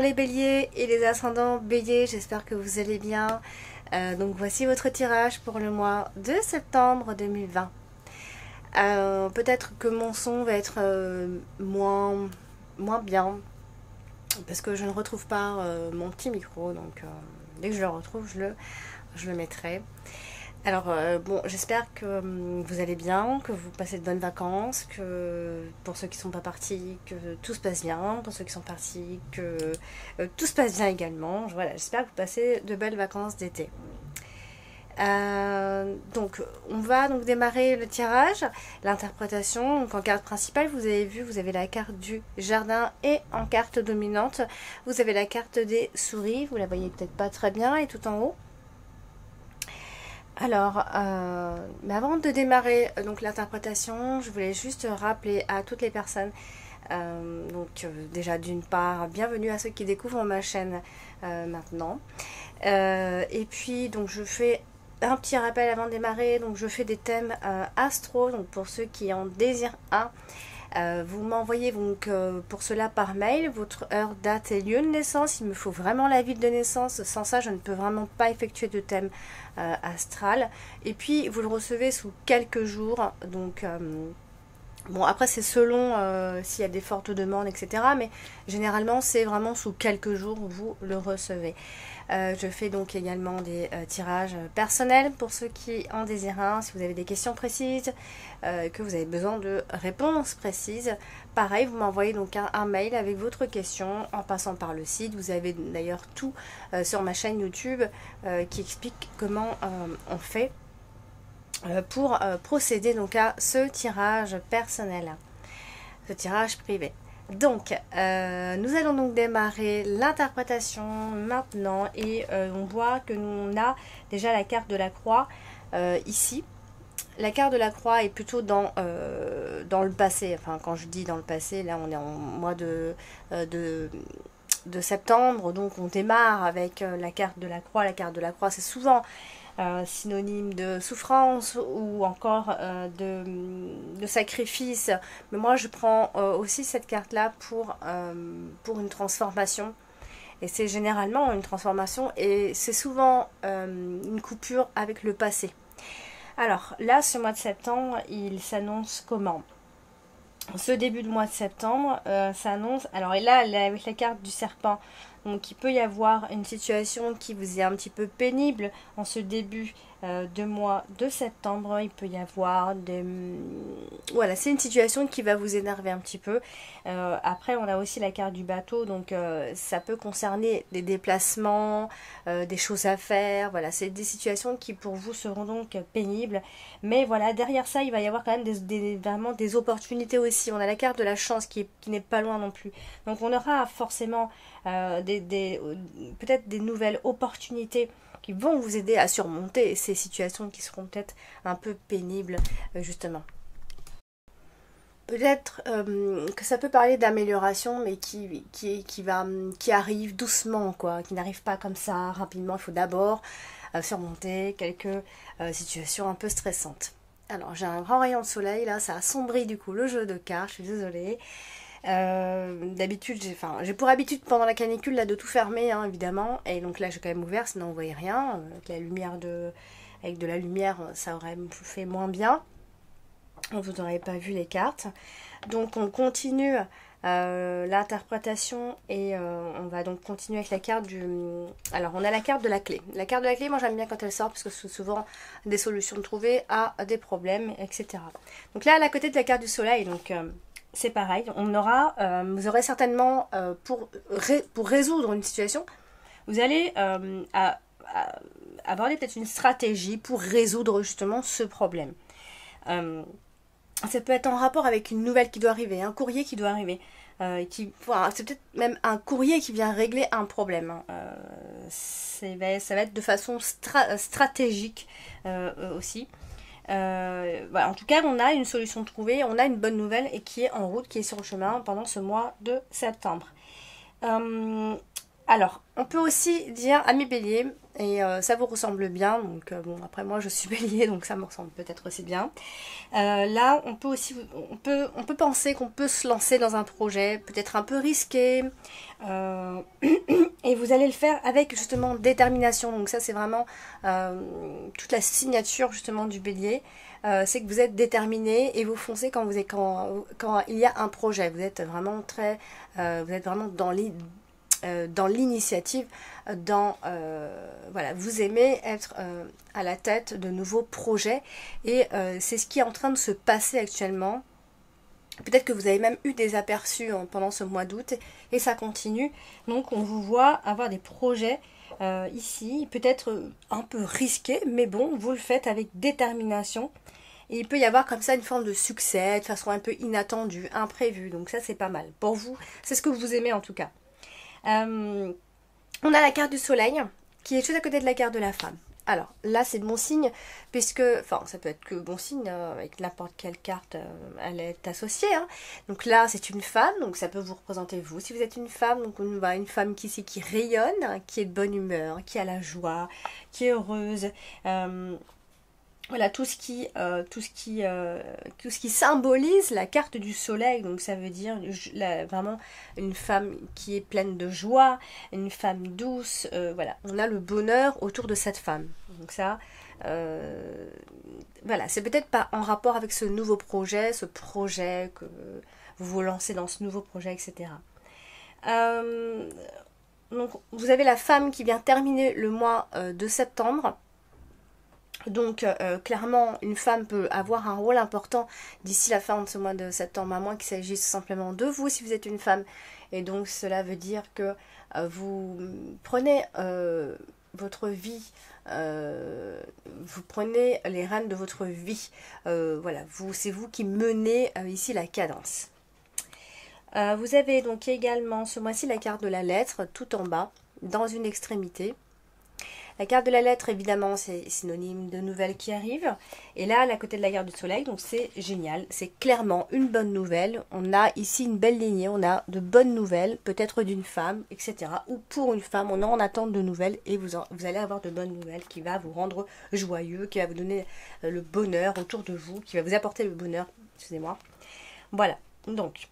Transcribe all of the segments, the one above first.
les béliers et les ascendants béliers, j'espère que vous allez bien. Donc voici votre tirage pour le mois de septembre 2020. Peut-être que mon son va être moins bien, parce que je ne retrouve pas mon petit micro, donc dès que je le retrouve, je le mettrai. Alors bon, j'espère que vous allez bien, que vous passez de bonnes vacances, que pour ceux qui ne sont pas partis, que tout se passe bien, pour ceux qui sont partis, que tout se passe bien également. Voilà, j'espère que vous passez de belles vacances d'été. Donc on va donc démarrer le tirage, l'interprétation. Donc en carte principale, vous avez vu, vous avez la carte du jardin, et en carte dominante, vous avez la carte des souris. Vous la voyez peut-être pas très bien, et tout en haut. Alors, mais avant de démarrer donc l'interprétation, je voulais juste rappeler à toutes les personnes, déjà d'une part, bienvenue à ceux qui découvrent ma chaîne maintenant. Et puis donc je fais un petit rappel avant de démarrer. Donc je fais des thèmes astro, donc pour ceux qui en désirent un. Vous m'envoyez donc pour cela par mail votre heure, date et lieu de naissance. Il me faut vraiment la ville de naissance. Sans ça, je ne peux vraiment pas effectuer de thème astral. Et puis, vous le recevez sous quelques jours. Donc, bon, après, c'est selon s'il y a des fortes demandes, etc. Mais généralement, c'est vraiment sous quelques jours où vous le recevez. Je fais donc également des tirages personnels pour ceux qui en désirent un. Si vous avez des questions précises, que vous avez besoin de réponses précises, pareil, vous m'envoyez donc un mail avec votre question en passant par le site. Vous avez d'ailleurs tout sur ma chaîne YouTube qui explique comment on fait pour procéder donc à ce tirage personnel, ce tirage privé. Donc, nous allons donc démarrer l'interprétation maintenant, et on voit que nous on a déjà la carte de la croix ici. La carte de la croix est plutôt dans le passé. Enfin, quand je dis dans le passé, là on est en mois de septembre, donc on démarre avec la carte de la croix. La carte de la croix, c'est souvent synonyme de souffrance ou encore de sacrifice. Mais moi je prends aussi cette carte là pour une transformation, et c'est généralement une transformation, et c'est souvent une coupure avec le passé. Alors là, ce mois de septembre, il s'annonce comment? Ce début de mois de septembre s'annonce, alors et là avec la carte du serpent, donc il peut y avoir une situation qui vous est un petit peu pénible en ce début de mois de septembre. Il peut y avoir des... Voilà, c'est une situation qui va vous énerver un petit peu. Après, on a aussi la carte du bateau, donc ça peut concerner des déplacements, des choses à faire. Voilà, c'est des situations qui pour vous seront donc pénibles. Mais voilà, derrière ça, il va y avoir quand même vraiment des opportunités aussi. On a la carte de la chance qui n'est pas loin non plus. Donc on aura forcément peut-être des nouvelles opportunités qui vont vous aider à surmonter ces situations qui seront peut-être un peu pénibles, justement. Peut-être que ça peut parler d'amélioration, mais qui arrive doucement, quoi, qui n'arrive pas comme ça rapidement. Il faut d'abord surmonter quelques situations un peu stressantes. Alors j'ai un grand rayon de soleil là, ça assombrit du coup le jeu de cartes, je suis désolée. D'habitude j'ai pour habitude pendant la canicule là de tout fermer, hein, évidemment, et donc là j'ai quand même ouvert, sinon on voyait rien. Avec de la lumière, ça aurait fait moins bien, vous n'aurez pas vu les cartes. Donc on continue l'interprétation, et on va donc continuer avec la carte du... Alors on a la carte de la clé. La carte de la clé, moi j'aime bien quand elle sort, parce que c'est souvent des solutions trouvées à des problèmes, etc. Donc là, à côté de la carte du soleil, donc c'est pareil, vous aurez certainement, pour résoudre une situation, vous allez aborder peut-être une stratégie pour résoudre justement ce problème. Ça peut être en rapport avec une nouvelle qui doit arriver, un courrier qui doit arriver, c'est peut-être même un courrier qui vient régler un problème. Ça va être de façon stratégique aussi. Voilà, en tout cas, on a une solution trouvée, on a une bonne nouvelle, et qui est en route, qui est sur le chemin pendant ce mois de septembre. Alors, on peut aussi dire, amis béliers, et ça vous ressemble bien. Donc bon, après moi je suis bélier, donc ça me ressemble peut-être aussi bien. Là on peut aussi on peut penser qu'on peut se lancer dans un projet peut-être un peu risqué, et vous allez le faire avec justement détermination. Donc ça c'est vraiment toute la signature justement du bélier. C'est que vous êtes déterminé et vous foncez quand quand il y a un projet. Vous êtes vraiment vous êtes vraiment dans l'initiative, voilà, vous aimez être à la tête de nouveaux projets, et c'est ce qui est en train de se passer actuellement. Peut-être que vous avez même eu des aperçus pendant ce mois d'août, et ça continue. Donc on vous voit avoir des projets ici, peut-être un peu risqués, mais bon, vous le faites avec détermination. Et il peut y avoir comme ça une forme de succès, de façon un peu inattendue, imprévue. Donc ça c'est pas mal. Pour vous, c'est ce que vous aimez en tout cas. On a la carte du soleil, qui est juste à côté de la carte de la femme. Alors là c'est de bon signe, puisque, enfin ça peut être que bon signe, avec n'importe quelle carte elle est associée. Hein. Donc là c'est une femme, donc ça peut vous représenter vous. Si vous êtes une femme, donc on voit une femme qui rayonne, hein, qui est de bonne humeur, qui a la joie, qui est heureuse. Voilà, tout ce qui symbolise la carte du soleil. Donc ça veut dire vraiment une femme qui est pleine de joie, une femme douce. Voilà, on a le bonheur autour de cette femme. Donc ça, voilà, c'est peut-être pas en rapport avec ce nouveau projet, ce projet que vous vous lancez dans ce nouveau projet, etc. Donc vous avez la femme qui vient terminer le mois de septembre. Donc clairement une femme peut avoir un rôle important d'ici la fin de ce mois de septembre, à moins qu'il s'agisse simplement de vous si vous êtes une femme. Et donc cela veut dire que vous prenez votre vie, vous prenez les rênes de votre vie. Voilà, c'est vous qui menez ici la cadence. Vous avez donc également ce mois-ci la carte de la lettre tout en bas, dans une extrémité. La carte de la lettre, évidemment, c'est synonyme de nouvelles qui arrivent. Et là, à côté de la carte du soleil, donc c'est génial. C'est clairement une bonne nouvelle. On a ici une belle lignée. On a de bonnes nouvelles, peut-être d'une femme, etc. Ou pour une femme, on est en attente de nouvelles. Et vous allez avoir de bonnes nouvelles qui va vous rendre joyeux, qui va vous donner le bonheur autour de vous, qui va vous apporter le bonheur. Excusez-moi. Voilà. Donc,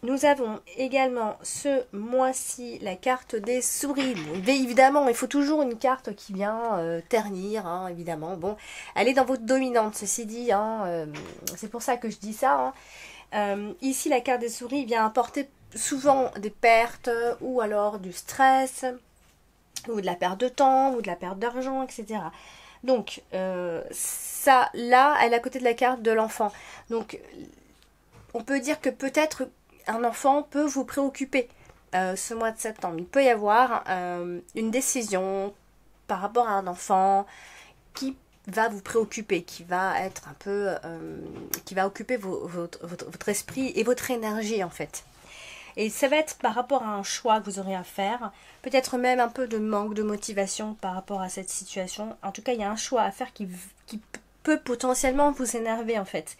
nous avons également ce mois-ci la carte des souris. Bon, évidemment, il faut toujours une carte qui vient ternir, hein, évidemment. Bon, elle est dans votre dominante, ceci dit. Hein, c'est pour ça que je dis ça. Hein. Ici, la carte des souris vient apporter souvent des pertes, ou alors du stress, ou de la perte de temps, ou de la perte d'argent, etc. Donc, ça, là, elle est à côté de la carte de l'enfant. Donc, on peut dire que peut-être un enfant peut vous préoccuper ce mois de septembre. Il peut y avoir une décision par rapport à un enfant qui va vous préoccuper, qui va être un peu, qui va occuper votre esprit et votre énergie en fait. Et ça va être par rapport à un choix que vous aurez à faire, peut-être même un peu de manque de motivation par rapport à cette situation. En tout cas, il y a un choix à faire qui peut potentiellement vous énerver en fait.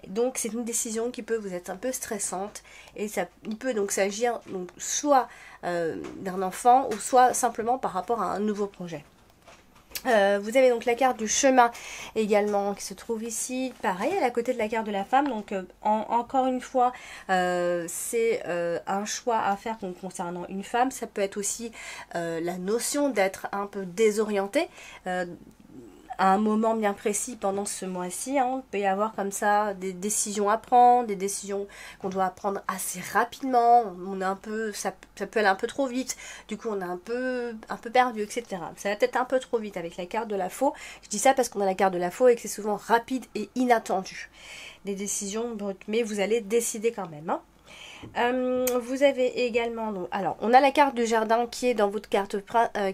Donc c'est une décision qui peut vous être un peu stressante, et il peut donc s'agir soit d'un enfant, ou soit simplement par rapport à un nouveau projet. Vous avez donc la carte du chemin également qui se trouve ici, pareil, à côté de la carte de la femme. Donc encore une fois, c'est un choix à faire concernant une femme. Ça peut être aussi la notion d'être un peu désorienté à un moment bien précis pendant ce mois-ci. Hein. Il peut y avoir comme ça des décisions à prendre, des décisions qu'on doit prendre assez rapidement. On est un peu, ça peut aller un peu trop vite. Du coup, on est un peu perdu, etc. Ça va peut-être un peu trop vite avec la carte de la faux. Je dis ça parce qu'on a la carte de la faux et que c'est souvent rapide et inattendu. Des décisions, mais vous allez décider quand même. Hein. Vous avez également, alors on a la carte du jardin qui est dans votre carte,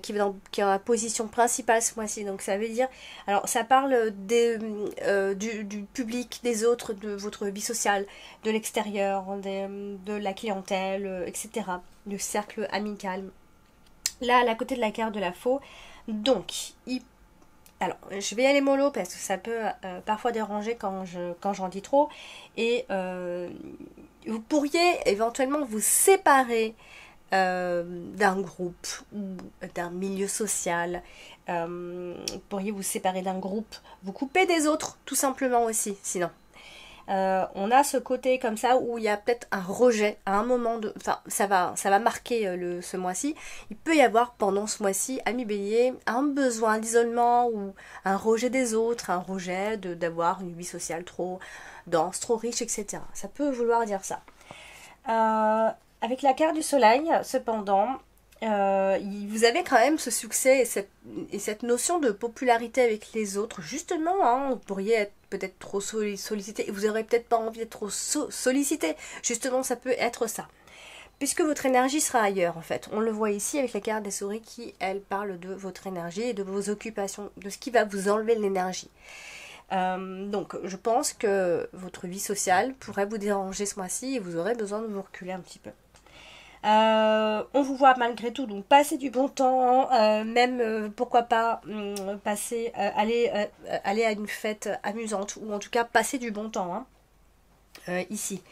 qui est dans la position principale ce mois-ci. Donc ça veut dire, alors ça parle du public, des autres, de votre vie sociale, de l'extérieur, de la clientèle, etc. Du cercle amical. Là, à côté de la carte de la faux, donc alors, je vais y aller mollo parce que ça peut parfois déranger quand j'en dis trop. Et vous pourriez éventuellement vous séparer d'un groupe ou d'un milieu social. Vous pourriez vous séparer d'un groupe, vous couper des autres, tout simplement aussi, sinon. On a ce côté comme ça où il y a peut-être un rejet à un moment de... Enfin, ça va marquer ce mois-ci. Il peut y avoir pendant ce mois-ci, ami bélier, un besoin d'isolement ou un rejet des autres, un rejet d'avoir une vie sociale trop dense, trop riche, etc. Ça peut vouloir dire ça. Avec la carte du soleil, cependant, vous avez quand même ce succès et cette notion de popularité avec les autres. Justement, hein, vous pourriez être peut-être trop sollicité et vous n'aurez peut-être pas envie d'être trop sollicité. Justement, ça peut être ça. Puisque votre énergie sera ailleurs, en fait. On le voit ici avec la carte des souris qui, elle, parle de votre énergie et de vos occupations, de ce qui va vous enlever l'énergie. Donc, je pense que votre vie sociale pourrait vous déranger ce mois-ci et vous aurez besoin de vous reculer un petit peu. On vous voit malgré tout donc passer du bon temps, même pourquoi pas aller à une fête amusante ou en tout cas passer du bon temps ici.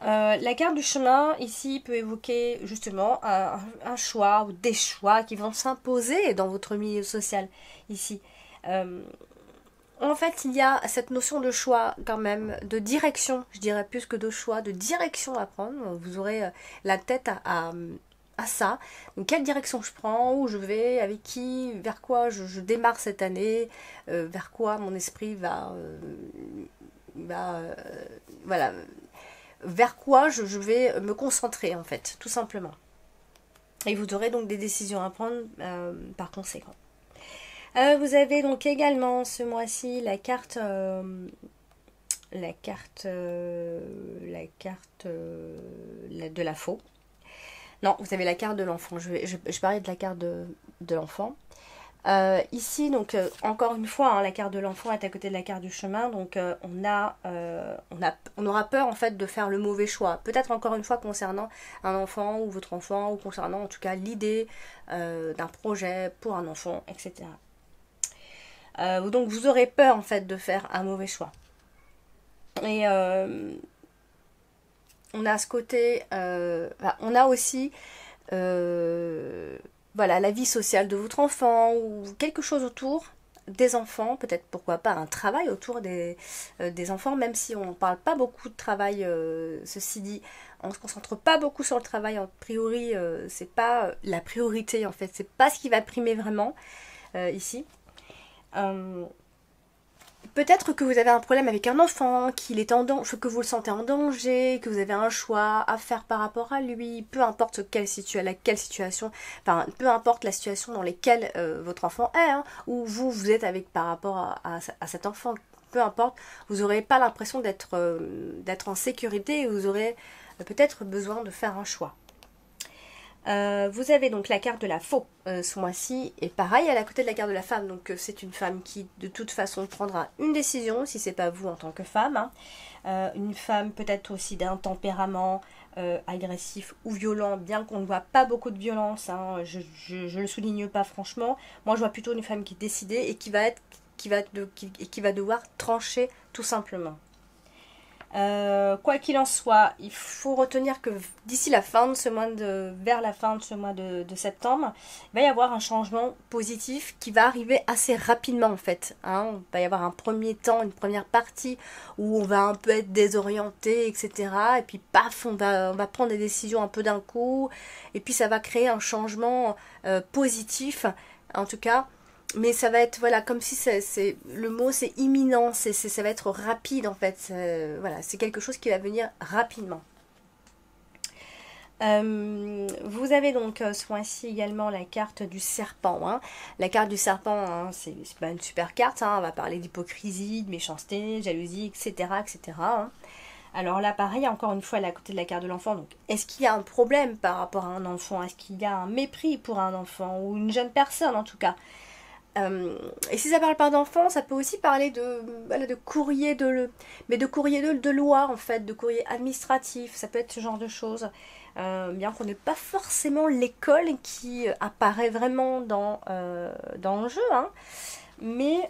La carte du chemin ici peut évoquer justement un choix ou des choix qui vont s'imposer dans votre milieu social ici. En fait, il y a cette notion de choix quand même, de direction, je dirais plus que de choix, de direction à prendre. Vous aurez la tête à ça. Donc, quelle direction je prends, où je vais, avec qui, vers quoi je démarre cette année, vers quoi mon esprit voilà, vers quoi je vais me concentrer en fait, tout simplement. Et vous aurez donc des décisions à prendre par conséquent. Vous avez donc également ce mois-ci la carte de la faux. Non, vous avez la carte de l'enfant. Je parlais de la carte de l'enfant. Ici, donc, encore une fois, hein, la carte de l'enfant est à côté de la carte du chemin. Donc, on aura peur, en fait, de faire le mauvais choix. Peut-être, encore une fois, concernant un enfant ou votre enfant, ou concernant, en tout cas, l'idée d'un projet pour un enfant, etc. Donc vous aurez peur en fait de faire un mauvais choix. Et on a ce côté, on a aussi voilà, la vie sociale de votre enfant ou quelque chose autour des enfants, peut-être pourquoi pas un travail autour des enfants, même si on ne parle pas beaucoup de travail, ceci dit, on ne se concentre pas beaucoup sur le travail, a priori, c'est pas la priorité en fait, c'est pas ce qui va primer vraiment ici. Peut-être que vous avez un problème avec un enfant, qu'il est en danger, que vous le sentez en danger, que vous avez un choix à faire par rapport à lui, peu importe quelle situation, enfin peu importe la situation dans laquelle votre enfant est, hein, ou vous êtes avec par rapport à cet enfant, peu importe, vous n'aurez pas l'impression d'être en sécurité et vous aurez peut-être besoin de faire un choix. Vous avez donc la carte de la faux ce mois-ci, et pareil, elle est à côté de la carte de la femme, donc c'est une femme qui de toute façon prendra une décision, si c'est pas vous en tant que femme, hein. Une femme peut-être aussi d'un tempérament agressif ou violent, bien qu'on ne voit pas beaucoup de violence, hein, je le souligne pas franchement, moi je vois plutôt une femme qui est décidée et qui va devoir trancher tout simplement. Quoi qu'il en soit, il faut retenir que d'ici la fin de ce mois vers la fin de ce mois de septembre, il va y avoir un changement positif qui va arriver assez rapidement en fait. Hein. Il va y avoir un premier temps, une première partie où on va un peu être désorienté, etc. Et puis paf, on va prendre des décisions un peu d'un coup. Et puis ça va créer un changement positif, en tout cas. Mais ça va être, voilà, comme si le mot c'est imminent, ça va être rapide en fait, voilà, c'est quelque chose qui va venir rapidement. Vous avez donc ce mois-ci également la carte du serpent, hein. La carte du serpent, hein, c'est pas une super carte, hein. On va parler d'hypocrisie, de méchanceté, jalousie, etc. etc. hein. Alors là, pareil, encore une fois, elle est à côté de la carte de l'enfant. Donc, est-ce qu'il y a un problème par rapport à un enfant? Est-ce qu'il y a un mépris pour un enfant ou une jeune personne en tout cas? Et si ça parle pas d'enfants, ça peut aussi parler de courrier de loi en fait, de courrier administratif, ça peut être ce genre de choses. Bien qu'on n'ait pas forcément l'école qui apparaît vraiment dans le jeu, hein. Mais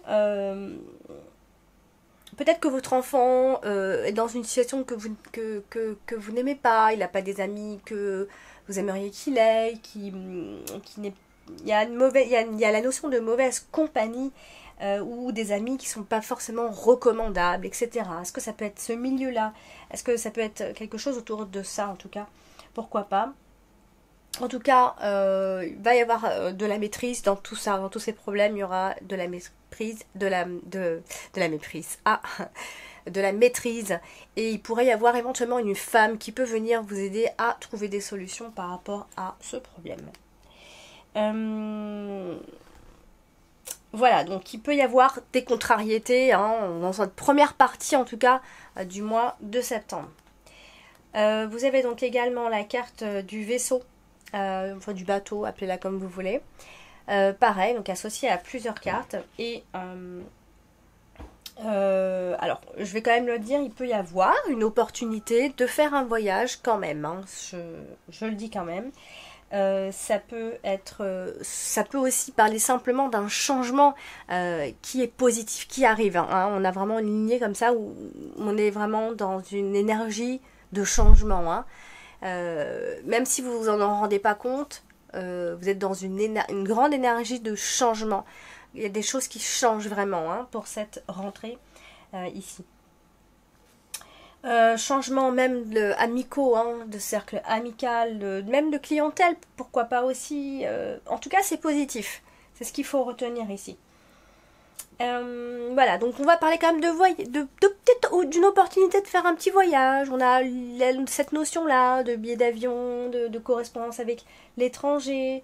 peut-être que votre enfant est dans une situation que vous n'aimez pas, il n'a pas des amis que vous aimeriez qu'il ait, qui n'est... Il y a il y a la notion de mauvaise compagnie ou des amis qui sont pas forcément recommandables, etc. Est-ce que ça peut être ce milieu-là? Est-ce que ça peut être quelque chose autour de ça, en tout cas? Pourquoi pas? En tout cas, il va y avoir de la maîtrise dans tout ça, dans tous ces problèmes, il y aura de la méprise, de la méprise. Ah, de la maîtrise. Et il pourrait y avoir éventuellement une femme qui peut venir vous aider à trouver des solutions par rapport à ce problème. Voilà, donc il peut y avoir des contrariétés dans cette première partie en tout cas du mois de septembre. Vous avez donc également la carte du vaisseau, enfin du bateau, appelez-la comme vous voulez. Pareil, donc associée à plusieurs cartes. Et alors, je vais quand même le dire, il peut y avoir une opportunité de faire un voyage quand même. Je le dis quand même. Ça peut aussi parler simplement d'un changement qui est positif, qui arrive. On a vraiment une lignée comme ça où on est vraiment dans une énergie de changement. Même si vous vous en rendez pas compte, vous êtes dans une grande énergie de changement. Il y a des choses qui changent vraiment pour cette rentrée ici. Changement même amicaux, de cercle amical, même de clientèle, pourquoi pas aussi. En tout cas, c'est positif. C'est ce qu'il faut retenir ici. Voilà, donc on va parler quand même de peut-être d'une opportunité de faire un petit voyage. On a cette notion-là de billets d'avion, de correspondance avec l'étranger.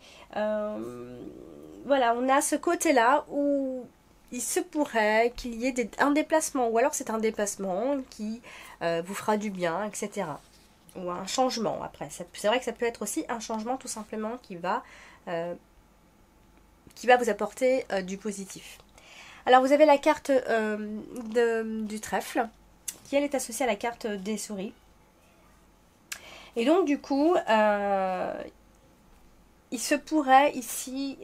Voilà, on a ce côté-là où il se pourrait qu'il y ait un déplacement, ou alors c'est un déplacement qui vous fera du bien, etc. Ou un changement après. C'est vrai que ça peut être aussi un changement tout simplement qui va vous apporter du positif. Alors vous avez la carte du trèfle, qui elle est associée à la carte des souris. Et donc du coup, il se pourrait ici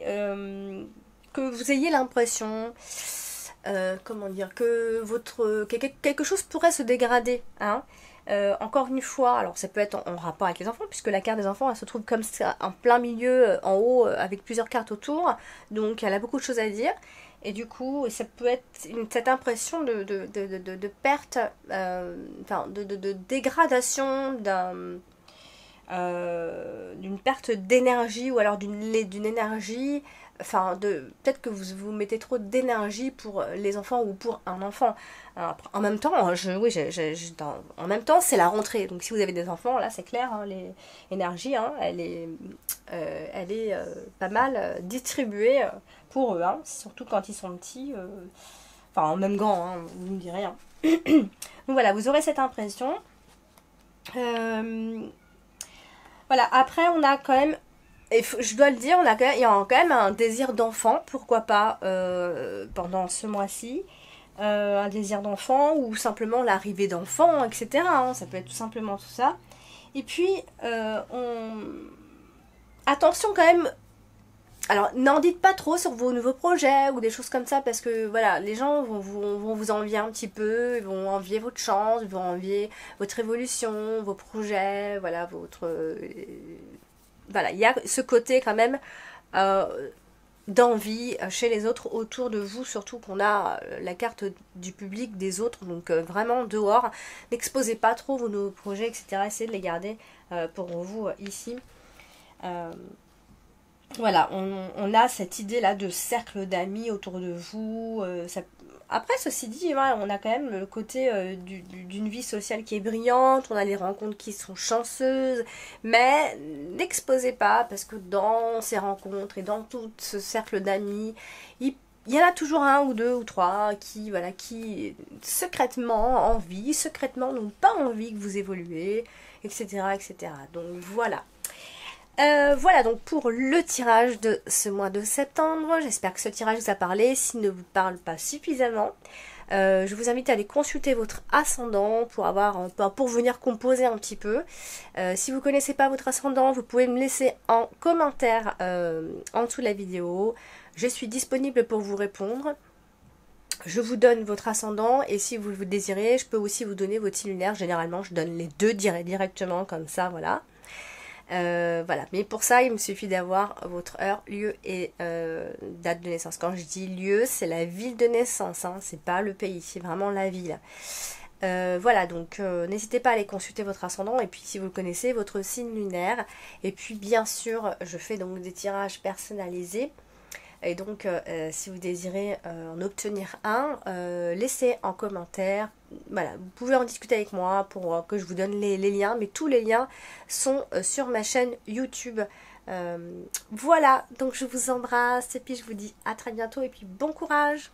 que vous ayez l'impression, comment dire, que quelque chose pourrait se dégrader. Encore une fois, alors ça peut être en rapport avec les enfants, puisque la carte des enfants, elle se trouve comme ça, en plein milieu, en haut, avec plusieurs cartes autour. Donc elle a beaucoup de choses à dire. Et du coup, ça peut être cette impression de perte, de dégradation d'une perte d'énergie, ou alors d'une énergie, peut-être que vous mettez trop d'énergie pour les enfants ou pour un enfant. Alors, en même temps, en même temps, c'est la rentrée. Donc si vous avez des enfants, là c'est clair, l'énergie, elle est pas mal distribuée pour eux, surtout quand ils sont petits, même grands, vous me direz. Donc voilà, vous aurez cette impression. Voilà, après on a quand même, et je dois le dire, il y a quand même un désir d'enfant, pourquoi pas pendant ce mois-ci, un désir d'enfant ou simplement l'arrivée d'enfants, etc. Ça peut être tout simplement tout ça. Et puis, attention quand même. Alors, n'en dites pas trop sur vos nouveaux projets ou des choses comme ça, parce que voilà, les gens vont vous envier un petit peu, ils vont envier votre chance, ils vont envier votre évolution, vos projets, voilà, voilà, il y a ce côté quand même d'envie chez les autres autour de vous, surtout qu'on a la carte du public des autres, donc vraiment dehors. N'exposez pas trop vos nouveaux projets, etc. Essayez de les garder pour vous ici. Voilà, on a cette idée-là de cercle d'amis autour de vous. Après, ceci dit, on a quand même le côté d'une vie sociale qui est brillante, on a les rencontres qui sont chanceuses, mais n'exposez pas, parce que dans ces rencontres et dans tout ce cercle d'amis, il y en a toujours un ou deux ou trois qui secrètement n'ont pas envie que vous évoluez, etc., etc. Donc voilà. Voilà donc pour le tirage de ce mois de septembre. J'espère que ce tirage vous a parlé. S'il ne vous parle pas suffisamment, je vous invite à aller consulter votre ascendant pour venir composer un petit peu. Si vous ne connaissez pas votre ascendant, vous pouvez me laisser en commentaire en dessous de la vidéo. Je suis disponible pour vous répondre. Je vous donne votre ascendant et si vous le désirez, je peux aussi vous donner votre signe lunaire. Généralement, je donne les deux directement comme ça, voilà. Voilà, mais pour ça il me suffit d'avoir votre heure, lieu et date de naissance. Quand je dis lieu, c'est la ville de naissance, hein, c'est pas le pays, c'est vraiment la ville. Voilà, donc n'hésitez pas à aller consulter votre ascendant et puis si vous le connaissez, votre signe lunaire. Et puis bien sûr, je fais donc des tirages personnalisés. Et donc, si vous désirez en obtenir un, laissez en commentaire. Voilà, vous pouvez en discuter avec moi pour que je vous donne les liens. Mais tous les liens sont sur ma chaîne YouTube. Voilà, donc je vous embrasse et puis je vous dis à très bientôt et puis bon courage.